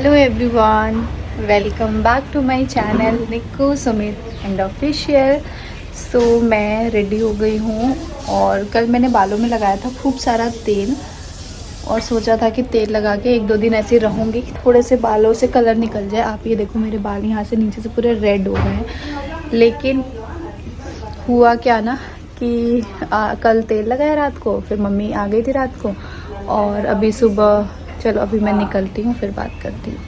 Hello everyone, welcome back to my channel Nikku Sumit and official. So मैं ready हो गई हूँ और कल मैंने बालों में लगाया था खूब सारा तेल और सोचा था कि तेल लगा के 1-2 दिन ऐसे रहूँगी कि थोड़े से बालों से कलर निकल जाए। आप ये देखो, मेरे बाल यहाँ से नीचे से पूरे रेड हो गए हैं। लेकिन हुआ क्या ना कि कल तेल लगाया रात को, फिर मम्मी आ गई थी रात को और अभी सुबह, चलो अभी मैं निकलती हूँ, फिर बात करती हूँ।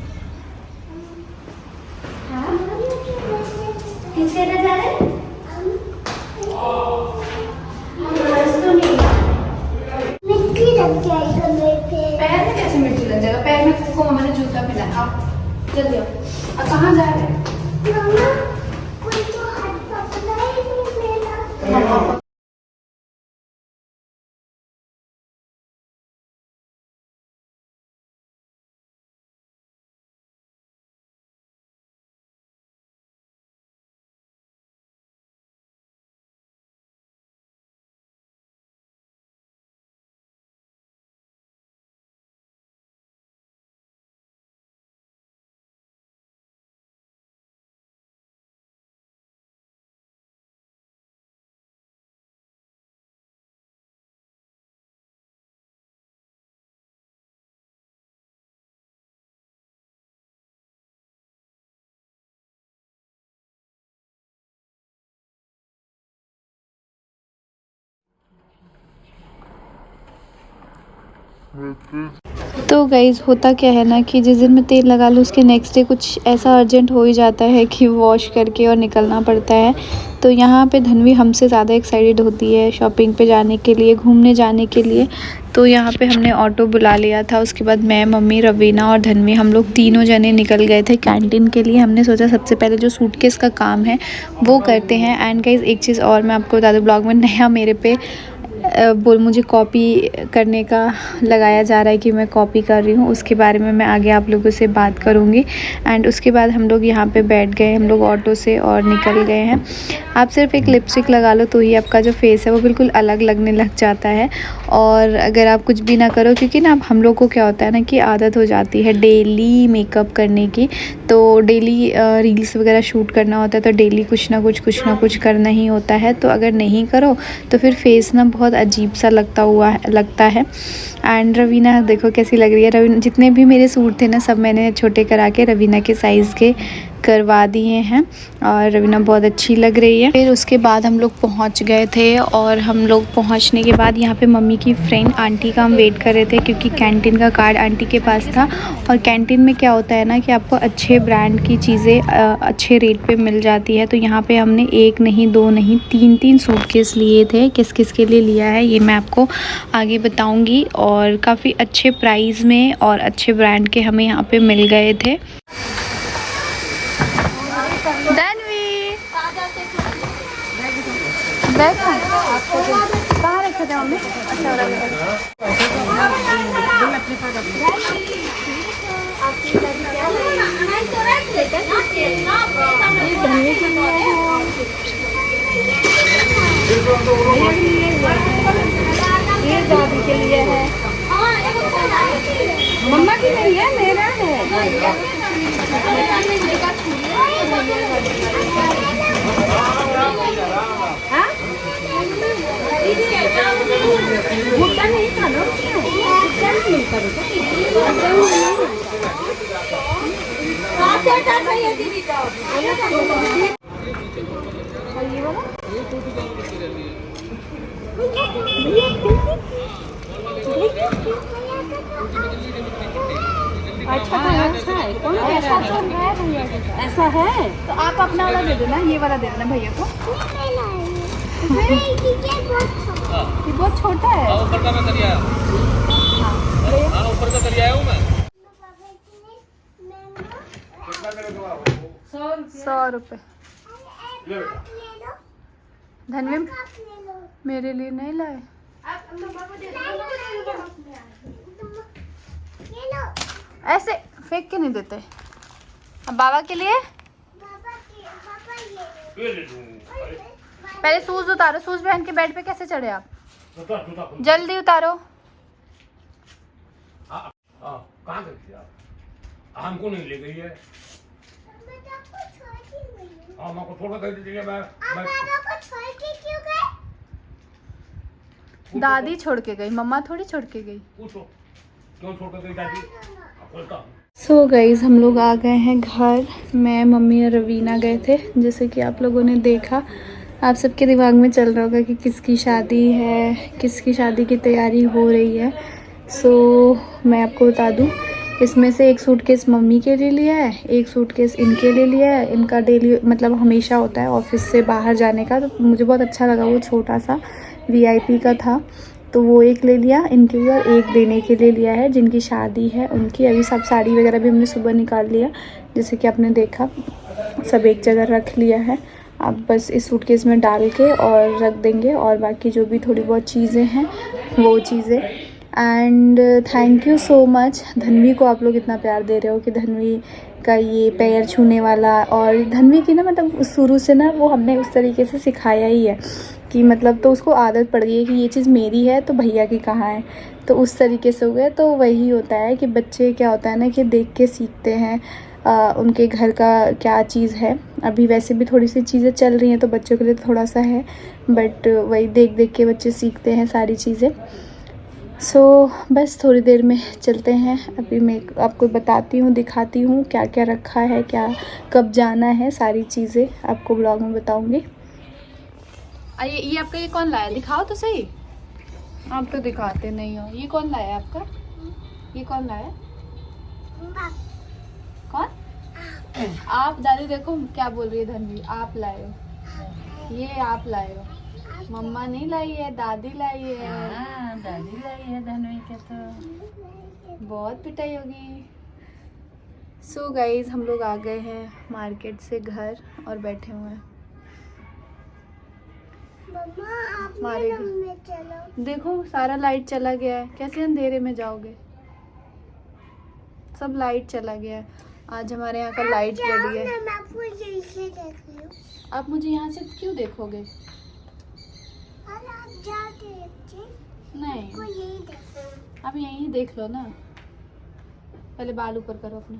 पैर में कैसे मिट्टी लग जाएगा? पैर में को मम्मा ने जूता पहना। आप जल्दी आओ। कहाँ जा रहे हैं? कोई तो हाथ पकड़ा है मेरा। तो गाइज़, होता क्या है ना कि जिस दिन मैं तेल लगा लूँ उसके नेक्स्ट डे कुछ ऐसा अर्जेंट हो ही जाता है कि वॉश करके और निकलना पड़ता है। तो यहाँ पे धन्वी हमसे ज़्यादा एक्साइटेड होती है शॉपिंग पे जाने के लिए, घूमने जाने के लिए। तो यहाँ पे हमने ऑटो बुला लिया था। उसके बाद मैं, मम्मी, रवीना और धन्वी, हम लोग तीनों जने निकल गए थे कैंटीन के लिए। हमने सोचा सबसे पहले जो सूटकेस का काम है वो करते हैं। एंड गाइज़, एक चीज़ और मैं आपको बता दूँ, ब्लॉग में नया मेरे पे मुझे कॉपी करने का लगाया जा रहा है कि मैं कॉपी कर रही हूँ। उसके बारे में मैं आगे आप लोगों से बात करूँगी। एंड उसके बाद हम लोग यहाँ पे बैठ गए, हम लोग ऑटो से और निकल गए हैं। आप सिर्फ एक लिपस्टिक लगा लो तो ही आपका जो फेस है वो बिल्कुल अलग लगने लग जाता है। और अगर आप कुछ भी ना करो, क्योंकि ना हम लोग को क्या होता है ना कि आदत हो जाती है डेली मेकअप करने की। तो डेली रील्स वगैरह शूट करना होता है, तो डेली कुछ ना कुछ करना ही होता है। तो अगर नहीं करो तो फिर फेस ना बहुत अजीब सा लगता है। एंड रवीना देखो कैसी लग रही है। रवीना, जितने भी मेरे सूट थे ना सब मैंने छोटे करा के रवीना के साइज़ के करवा दिए हैं और रवीना बहुत अच्छी लग रही है। फिर उसके बाद हम लोग पहुंच गए थे और हम लोग पहुंचने के बाद यहाँ पे मम्मी की फ्रेंड आंटी का हम वेट कर रहे थे, क्योंकि कैंटीन का कार्ड आंटी के पास था। और कैंटीन में क्या होता है ना कि आपको अच्छे ब्रांड की चीज़ें अच्छे रेट पे मिल जाती है। तो यहाँ पे हमने 1 नहीं 2 नहीं 3 सूटकेस लिए थे। किस किस के लिए लिया है ये मैं आपको आगे बताऊँगी। और काफ़ी अच्छे प्राइस में और अच्छे ब्रांड के हमें यहाँ पे मिल गए थे। बैग कहाँ रखे थे मम्मी? ये दादी के लिए है, मम्मा की नहीं है, मेरा है। भुट्टा नहीं था ना, अच्छा है। कौन ऐसा तो है भैया? ऐसा है तो आप अपना वाला दे देना, ये वाला दे देना भैया को। ये बहुत छोटा है। ऊपर का मैं करिया, ऊपर का करिया हूँ मैं। 100 रुपये। धनवी मेरे लिए नहीं लाए। ऐसे फेंक के नहीं देते। अब बाबा के लिए पहले शूज उतारो। शूज पहन के बेड पे कैसे चढ़े आप? जल्दी उतारो। कहाँ गई थी आप? हमको नहीं ले गई है। हाँ माँ को छोड़ कर दीजिए। मैं को छोड़ के क्यों गए? दादी छोड़ के गई, मम्मा थोड़ी छोड़ के गई। पूछो क्यों छोड़ कर गई दादी? बोलता सो गाइज हम लोग आ गए हैं घर। मैं, मम्मी और रवीना गए थे। जैसे कि आप लोगों ने देखा, आप सबके दिमाग में चल रहा होगा कि किसकी शादी है, किसकी शादी की तैयारी हो रही है। सो मैं आपको बता दूं, इसमें से एक सूटकेस मम्मी के लिए लिया है, एक सूटकेस इनके लिए लिया है। इनका डेली मतलब हमेशा होता है ऑफिस से बाहर जाने का, तो मुझे बहुत अच्छा लगा, वो छोटा सा VIP का था, तो वो एक ले लिया इनके लिए, और एक देने के लिए लिया है जिनकी शादी है उनकी। अभी सब साड़ी वगैरह भी हमने सुबह निकाल लिया, जैसे कि आपने देखा, सब एक जगह रख लिया है। अब बस इस सूटकेस में डाल के और रख देंगे, और बाकी जो भी थोड़ी बहुत चीज़ें हैं वो चीज़ें। And thank you so much Dhanvi को, आप लोग इतना प्यार दे रहे हो कि धन्वी का ये पैर छूने वाला, और धन्वी की ना मतलब शुरू से ना वो हमने उस तरीके से सिखाया ही है कि मतलब, तो उसको आदत पड़ गई है कि ये चीज़ मेरी है तो भैया की कहाँ है, तो उस तरीके से हो गया। तो वही होता है कि बच्चे क्या होता है ना कि देख के सीखते हैं उनके घर का क्या चीज़ है। अभी वैसे भी थोड़ी सी चीज़ें चल रही हैं तो बच्चों के लिए थोड़ा सा है, बट वही देख देख के बच्चे सीखते हैं सारी चीज़ें। सो बस थोड़ी देर में चलते हैं। अभी मैं आपको बताती हूँ, दिखाती हूँ क्या क्या रखा है, क्या कब जाना है, सारी चीज़ें आपको ब्लॉग में बताऊँगी। ये आपका ये कौन लाया, दिखाओ तो सही। आप तो दिखाते नहीं हो। ये कौन लाया आपका, ये कौन लाया? कौन? आप? दादी देखो क्या बोल रही है धन्वी, आप लाए हो, ये आप लाए हो, मम्मा नहीं लाई है, दादी लाई है। हाँ, दादी लाई है धन्वी के, तो बहुत पिटाई होगी। सो गाइज हम लोग आ गए हैं मार्केट से घर और बैठे हुए हैं। हमारे घर देखो सारा लाइट चला गया है, कैसे अंधेरे में जाओगे, सब लाइट चला गया है। आज हमारे यहाँ का लाइट गड़ी है। आप मुझे यहाँ से क्यों देखोगे? नहीं, आप यहीं देख लो ना, पहले बाल ऊपर करो अपने।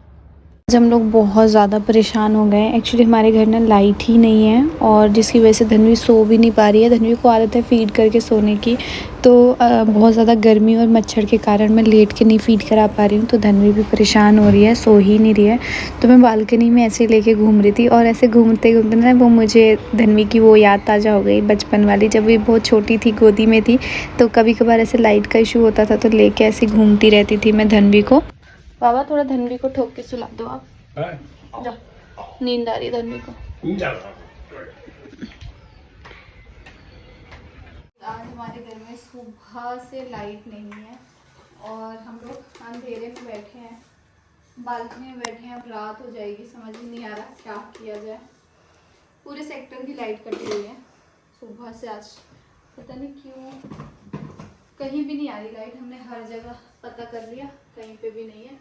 आज हम लोग बहुत ज़्यादा परेशान हो गए। एक्चुअली हमारे घर में लाइट ही नहीं है, और जिसकी वजह से धन्वी सो भी नहीं पा रही है। धन्वी को आदत है फ़ीड करके सोने की, तो बहुत ज़्यादा गर्मी और मच्छर के कारण मैं लेट के नहीं फ़ीड करा पा रही हूँ, तो धन्वी भी परेशान हो रही है, सो ही नहीं रही है। तो मैं बालकनी में ऐसे लेके घूम रही थी, और ऐसे घूमते घूमते ना वो मुझे धन्वी की वो याद ताज़ा हो गई बचपन वाली, जब ये बहुत छोटी थी, गोदी में थी, तो कभी कभार ऐसे लाइट का इशू होता था तो लेके ऐसे घूमती रहती थी मैं धन्वी को। बाबा थोड़ा धन्वी को ठोक के सुला दो आप, जाओ, नींद आ रही है धन्वी को। आज हमारे घर में सुबह से लाइट नहीं है, और हम लोग अंधेरे में बैठे हैं, बालकनी में बैठे हैं। अब रात हो जाएगी, समझ ही नहीं आ रहा क्या किया जाए। पूरे सेक्टर की लाइट कटी हुई है सुबह से, आज पता नहीं क्यों कहीं भी नहीं आ रही लाइट। हमने हर जगह पता कर लिया, कहीं पे भी नहीं है।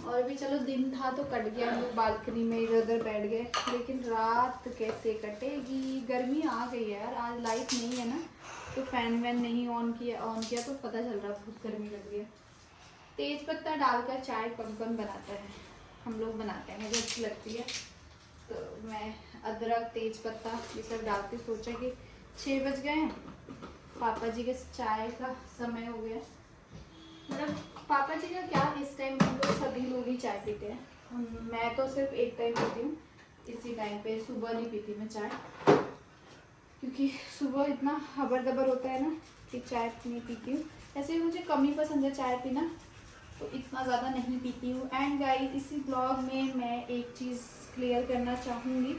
और भी चलो दिन था तो कट गया, हम लोग बालकनी में इधर उधर बैठ गए, लेकिन रात कैसे कटेगी? गर्मी आ गई है यार। आज लाइट नहीं है ना, तो फैन वैन नहीं ऑन किया तो पता चल रहा बहुत गर्मी लग रही है। तेज पत्ता डालकर चाय कौन बनाता है? हम लोग बनाते हैं, मुझे अच्छी लगती है। तो मैं अदरक तेज पत्ता ये सब डालती। सोचा कि 6 बज गए हैं, पापा जी के चाय का समय हो गया। मतलब पापा जी का क्या, इस टाइम हम लोग सभी लोग ही चाय पीते हैं। मैं तो सिर्फ एक टाइम पीती हूँ, इसी टाइम पे। सुबह नहीं पीती मैं चाय, क्योंकि सुबह इतना हबर दबर होता है ना कि चाय नहीं पीती हूँ। ऐसे भी मुझे कम ही पसंद है चाय पीना, तो इतना ज़्यादा नहीं पीती हूँ। एंड गाइस इसी ब्लॉग में मैं एक चीज़ क्लियर करना चाहूँगी।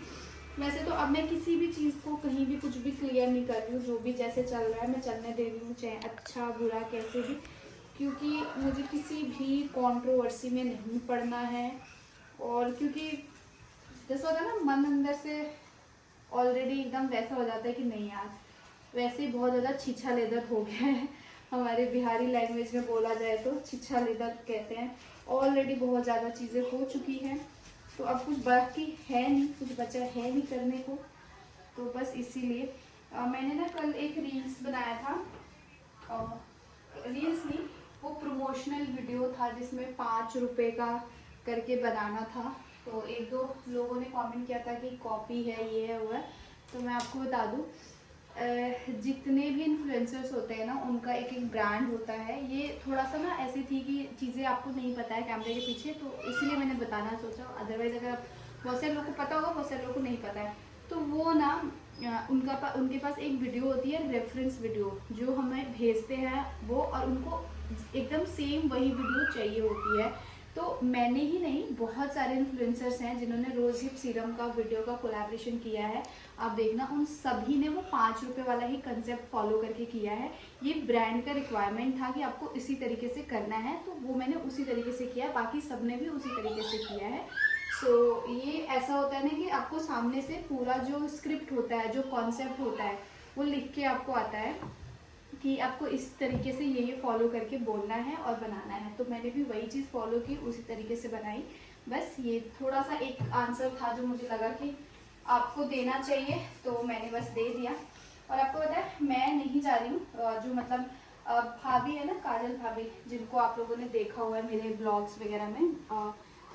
वैसे तो अब मैं किसी भी चीज़ को कहीं भी कुछ भी क्लियर नहीं कर रही हूँ, जो भी जैसे चल रहा है मैं चलने दे रही हूँ, चाहे अच्छा बुरा कैसे भी, क्योंकि मुझे किसी भी कंट्रोवर्सी में नहीं पड़ना है। और क्योंकि जैसा होता है ना, मन अंदर से ऑलरेडी एकदम वैसा हो जाता है कि नहीं यार, वैसे ही बहुत ज़्यादा छीछा लेदर हो गया है। हमारे बिहारी लैंग्वेज में बोला जाए तो छीछा लेदर कहते हैं। ऑलरेडी बहुत ज़्यादा चीज़ें हो चुकी हैं, तो अब कुछ बाकी है नहीं, कुछ बचा है नहीं करने को। तो बस इसीलिए मैंने ना कल एक रील्स बनाया था, रील्स नहीं, वो प्रमोशनल वीडियो था जिसमें 5 रुपए का करके बनाना था। तो एक दो लोगों ने कमेंट किया था कि कॉपी है, ये है वो है। तो मैं आपको बता दूं, जितने भी इन्फ्लुएंसर्स होते हैं ना, उनका एक एक ब्रांड होता है। ये थोड़ा सा ना ऐसी थी कि चीज़ें आपको नहीं पता है कैमरे के पीछे, तो इसलिए मैंने बताना सोचा। अदरवाइज़ अगर आप, बहुत सारे लोगों को पता होगा, बहुत सारे लोगों को नहीं पता है। तो वो ना उनके पास एक वीडियो होती है, रेफरेंस वीडियो, जो हमें भेजते हैं वो, और उनको एकदम सेम वही वीडियो चाहिए होती है। तो मैंने ही नहीं, बहुत सारे इन्फ्लुएंसर्स हैं जिन्होंने रोज़ हिप सीरम का वीडियो का कोलैबोरेशन किया है। आप देखना, उन सभी ने वो 5 रुपये वाला ही कंसेप्ट फॉलो करके किया है। ये ब्रांड का रिक्वायरमेंट था कि आपको इसी तरीके से करना है, तो वो मैंने उसी तरीके से किया, बाकी सब ने भी उसी तरीके से किया है। सो ये ऐसा होता है ना कि आपको सामने से पूरा जो स्क्रिप्ट होता है, जो कॉन्सेप्ट होता है, वो लिख के आपको आता है कि आपको इस तरीके से ये फॉलो करके बोलना है और बनाना है। तो मैंने भी वही चीज़ फॉलो की, उसी तरीके से बनाई। बस ये थोड़ा सा एक आंसर था जो मुझे लगा कि आपको देना चाहिए, तो मैंने बस दे दिया। और आपको पता है, मैं नहीं जा रही हूँ, जो मतलब भाभी है ना, काजल भाभी, जिनको आप लोगों ने देखा हुआ है मेरे ब्लॉग्स वगैरह में,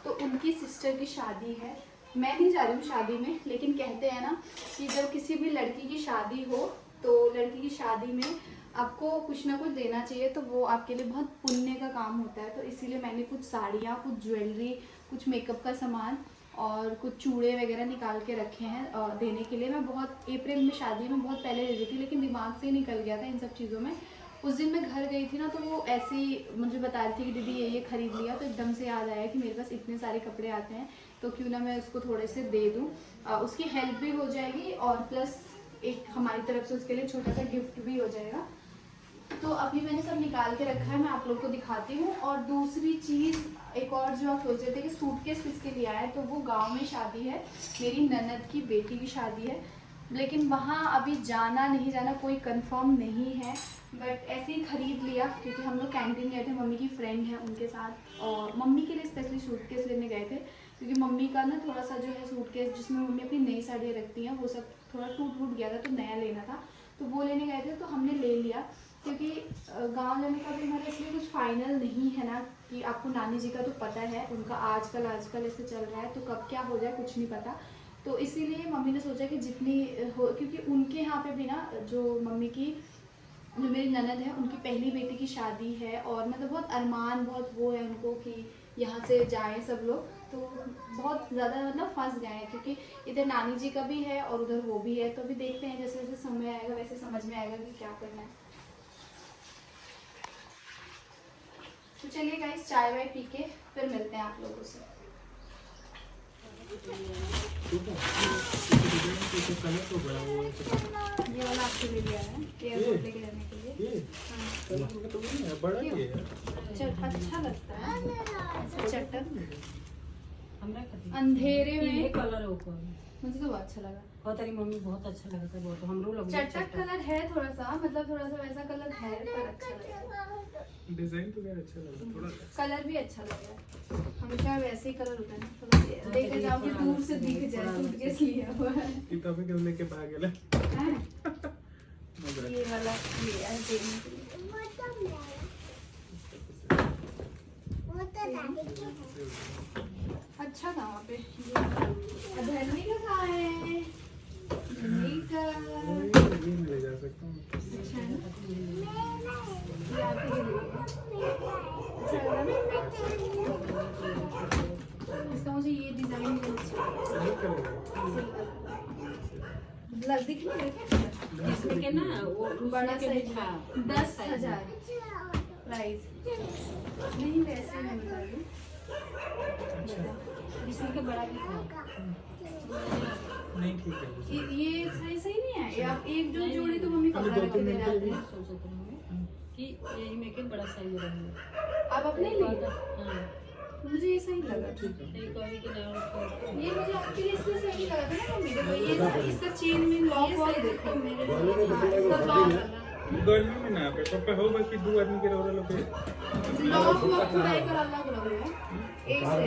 तो उनकी सिस्टर की शादी है। मैं नहीं जा रही हूँ शादी में, लेकिन कहते हैं ना कि जब किसी भी लड़की की शादी हो, तो लड़की की शादी में आपको कुछ ना कुछ देना चाहिए, तो वो आपके लिए बहुत पुण्य का काम होता है। तो इसीलिए मैंने कुछ साड़ियाँ, कुछ ज्वेलरी, कुछ मेकअप का सामान और कुछ चूड़े वगैरह निकाल के रखे हैं देने के लिए। मैं बहुत अप्रैल में शादी में बहुत पहले ले रही थी, लेकिन दिमाग से ही निकल गया था इन सब चीज़ों में। उस दिन मैं घर गई थी ना, तो वो ऐसे ही मुझे बता रही थी कि दीदी ये खरीद लिया, तो एकदम से याद आया कि मेरे पास इतने सारे कपड़े आते हैं, तो क्यों ना मैं उसको थोड़े से दे दूँ, उसकी हेल्प भी हो जाएगी और प्लस एक हमारी तरफ से उसके लिए छोटा सा गिफ्ट भी हो जाएगा। तो अभी मैंने सब निकाल के रखा है, मैं आप लोग को दिखाती हूँ। और दूसरी चीज़, एक और जो आप सोच रहे थे कि सूटकेस किसके लिए आया है, तो वो गांव में शादी है, मेरी ननद की बेटी की शादी है, लेकिन वहाँ अभी जाना नहीं जाना कोई कंफर्म नहीं है, बट ऐसे ही खरीद लिया क्योंकि हम लोग कैंटीन गए थे, मम्मी की फ्रेंड है उनके साथ, और मम्मी के लिए स्पेशली सूटकेस लेने गए थे, क्योंकि मम्मी का ना थोड़ा सा जो है सूटकेस जिसमें मम्मी अपनी नई साड़ियाँ रखती हैं, वो सब थोड़ा टूट गया था, तो नया लेना था, तो वो लेने गए थे, तो हमने ले लिया। क्योंकि गांव जाने का भी हमारा इसलिए कुछ फाइनल नहीं है ना, कि आपको नानी जी का तो पता है, उनका आजकल ऐसे चल रहा है, तो कब क्या हो जाए कुछ नहीं पता। तो इसीलिए मम्मी ने सोचा कि जितनी हो, क्योंकि उनके यहाँ पे भी ना, जो मम्मी की, जो मेरी ननद है, उनकी पहली बेटी की शादी है, और मतलब बहुत अरमान, बहुत वो है उनको कि यहाँ से जाएं सब लोग, तो बहुत ज़्यादा मतलब फंस गए हैं, क्योंकि इधर नानी जी का भी है और उधर वो भी है। तो अभी देखते हैं, जैसे जैसे समय आएगा वैसे समझ में आएगा कि क्या करना है। तो चलिए गाइस, चाय वाय पी के फिर मिलते हैं आप लोगों से। ये वाला आपके लिए लिया है, एयरपोर्ट लेके जाने के लिए। बड़ा ही है, अच्छा लगता है चटक अंधेरे अंधेरे में। कलर ऊपर मुझे तो बहुत अच्छा लगा, और तेरी मम्मी बहुत अच्छा लगा था, वो तो हम लोग चटक कलर है थोड़ा सा, मतलब थोड़ा सा वैसा कलर है, पर अच्छा लगा। डिजाइन तो यार अच्छा लगा, थोड़ा कलर भी अच्छा लग रहा है, हमेशा वैसे ही कलर होता है ना, थोड़ा देखा जाओ कि दूर से दिख जाए, सूटकेस लिया हुआ है। किताबें क्यों लेके भाग गेला? ये वाला लिया है देखने के लिए। अच्छा था वहाँ पे। धरनी का कहाँ है? धरनी का ये मैं ले जा सकता हूँ। अच्छा है ना? ये आपके लिए अच्छा लगा ना? इसका मुझे ये डिजाइन बहुत अच्छा लगा। दिख नहीं रहा इसमें के ना वो बड़ा के साइज था 10,000 प्राइस नहीं, वैसे मैं बता रही इसमें के बड़ा भी था। नहीं ठीक है, ये सही सही नहीं है। ये आप एक जो जोड़ी तो मम्मी कपड़ा रख के दे जाते हैं, सोचते हैं कि यही में के बड़ा साइज रहेगा। आप अपने लिए। हाँ मुझे ये सही लगा। एक कभी के ना ये मुझे आपके लिए इसलिए सही लगा था ना मम्मी, देखो ये ना इसका चेन में लॉक वॉक देखो, मेरे इसका लॉक गर्मी में ना पे पापा हो बाकी दो आदमी के रह लोग लॉक वॉक पूरा एक अलग लग रहा है एक से।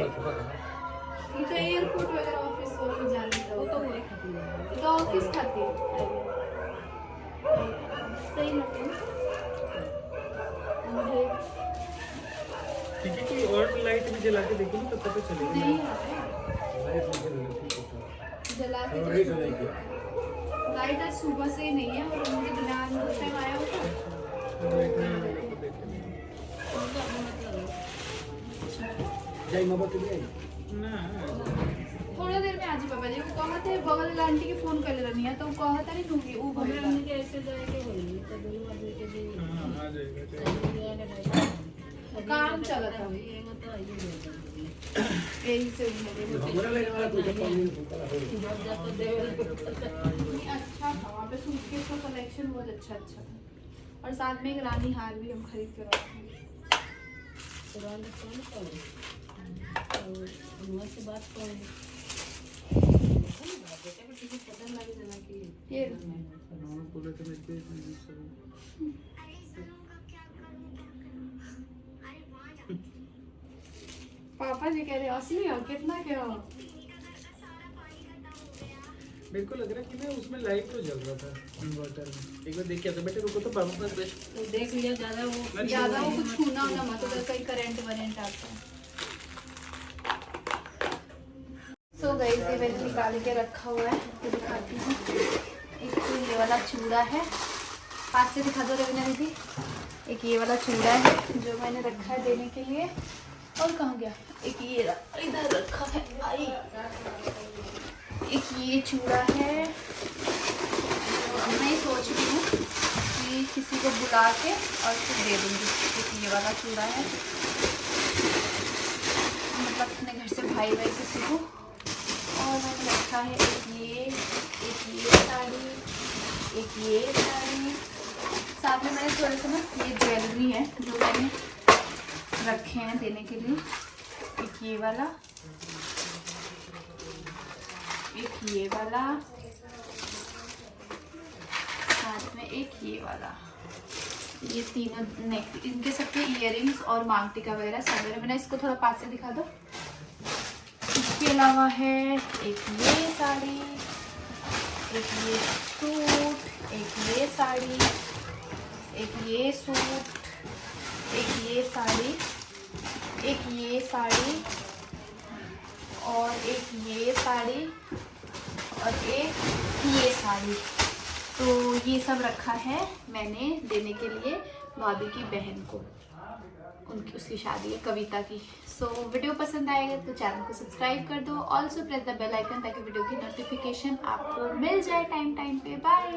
ये तो एयरपोर्ट वगैरह ऑफिस में जाने का, वो तो वही खाती है। ये तो ऑफिस खाती है, सही लगता है ना मुझे। ठीक है, कोई और लाइट भी जला के देखो ना, तो पता चलेगा। नहीं आ रहा जला के लाइट आज सुबह से ही नहीं है और मुझे ध्यान उस टाइम आया होता। लाइट नहीं होगा तो देखेंगे ना। थोड़ा देर में आज ही पापा जी को कहा थे बगल आंटी के फोन कर लेनी है तो कहा था नहीं दूंगी वो हमरा हमने के ऐसे जाएंगे होली तो दोनों आदमी के भी हाँ, आ जाएगा। काम चला था ये मत आइए यही से अच्छा था वहाँ पे सूटकेस का कलेक्शन बहुत अच्छा था और साथ में एक रानी हार भी हम खरीद कर रखे हैं। पुराने कौन कौन और उनमें से बात कौन बेटे को टिकट पता लगे जना कि ये बोले तो मैं दे दूंगी सब। पापा जी कह रहे असली हो कितना क्या हो। मेरे को लग रहा है कि ना उसमें लाइट तो जल रहा था इन्वर्टर में। एक बार देख के आता बेटे, रुको तो पापा पास बेस्ट। तो देख लिया ज्यादा वो कुछ छूना होना मत उधर कहीं करंट वरेंट आता है। सो गाइस ये मैंने निकाल के रखा हुआ है तो दिखाती हूँ। एक तो ये वाला चूड़ा है, पास से दिखा दो रवीना दीदी। एक ये वाला चूड़ा है जो मैंने रखा है देने के लिए। और कहाँ गया? एक ये इधर रखा है। आई एक ये चूड़ा है। मैं सोच रही हूँ कि किसी को बुला के और फिर दे दूँगी। एक ये वाला चूड़ा है, मतलब अपने घर से भाई किसी को। और मैंने रखा है एक ये साड़ी, एक ये साड़ी। साथ में मैंने थोड़े से ना ये ज्वेलरी है जो मैंने रखे हैं देने के लिए। एक ये वाला, एक ये वाला, साथ में एक ये वाला। ये तीनों नेक, इनके सबके इयररिंग्स और मांग टीका वगैरह सब है। मैंने इसको थोड़ा पास से दिखा दो। इसके अलावा है एक ये साड़ी, एक ये सूट, एक ये साड़ी, एक ये सूट, एक ये साड़ी, एक ये साड़ी और एक ये साड़ी और एक ये साड़ी। तो ये सब रखा है मैंने देने के लिए भाभी की बहन को। उनकी उसकी शादी है कविता की। सो वीडियो पसंद आएगा तो चैनल को सब्सक्राइब कर दो। Also press the bell icon ताकि वीडियो की नोटिफिकेशन आपको मिल जाए टाइम पे। बाय।